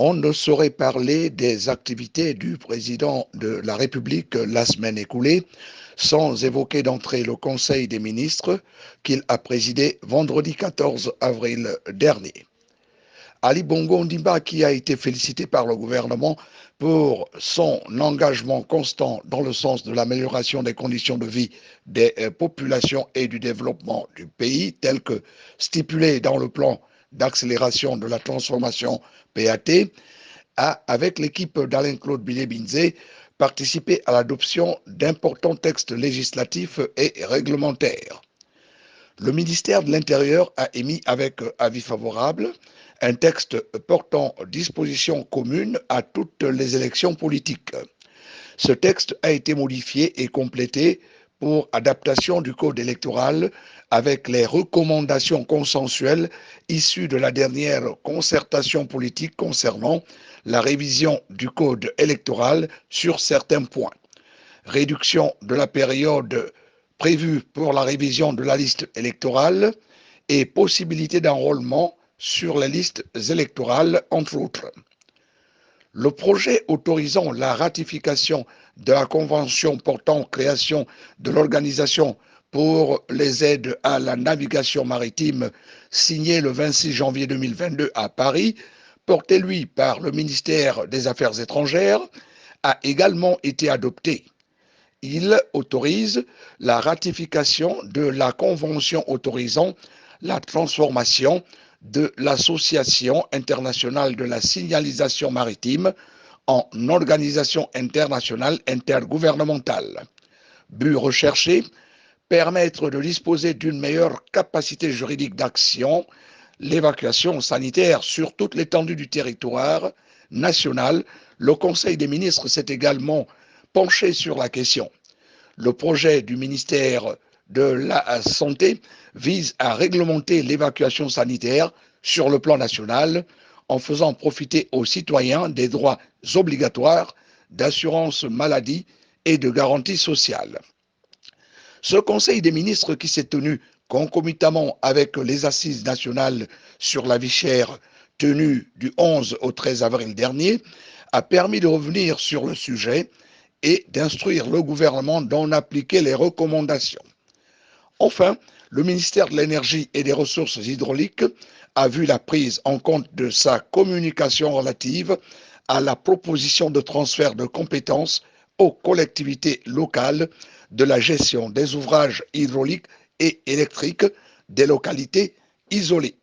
On ne saurait parler des activités du président de la République la semaine écoulée sans évoquer d'entrée le Conseil des ministres qu'il a présidé vendredi 14 avril dernier. Ali Bongo Ondimba, qui a été félicité par le gouvernement pour son engagement constant dans le sens de l'amélioration des conditions de vie des populations et du développement du pays, tel que stipulé dans le plan d'accélération de la transformation PAT, a, avec l'équipe d'Alain-Claude Billet-Binzé, participé à l'adoption d'importants textes législatifs et réglementaires. Le ministère de l'Intérieur a émis avec avis favorable un texte portant dispositions communes à toutes les élections politiques. Ce texte a été modifié et complété pour adaptation du code électoral avec les recommandations consensuelles issues de la dernière concertation politique concernant la révision du code électoral sur certains points. Réduction de la période prévue pour la révision de la liste électorale et possibilité d'enrôlement sur les listes électorales, entre autres. Le projet autorisant la ratification de la convention portant création de l'Organisation pour les aides à la navigation maritime signée le 26 janvier 2022 à Paris, porté lui par le ministère des Affaires étrangères, a également été adopté. Il autorise la ratification de la convention autorisant la transformation de l'Association internationale de la signalisation maritime en organisation internationale intergouvernementale. But recherché, permettre de disposer d'une meilleure capacité juridique d'action, l'évacuation sanitaire sur toute l'étendue du territoire national. Le Conseil des ministres s'est également penché sur la question. Le projet du ministère de la Santé vise à réglementer l'évacuation sanitaire sur le plan national en faisant profiter aux citoyens des droits obligatoires d'assurance maladie et de garantie sociale. Ce Conseil des ministres qui s'est tenu concomitamment avec les assises nationales sur la vie chère tenues du 11 au 13 avril dernier a permis de revenir sur le sujet et d'instruire le gouvernement d'en appliquer les recommandations. Enfin, le ministère de l'Énergie et des Ressources hydrauliques a vu la prise en compte de sa communication relative à la proposition de transfert de compétences aux collectivités locales de la gestion des ouvrages hydrauliques et électriques des localités isolées.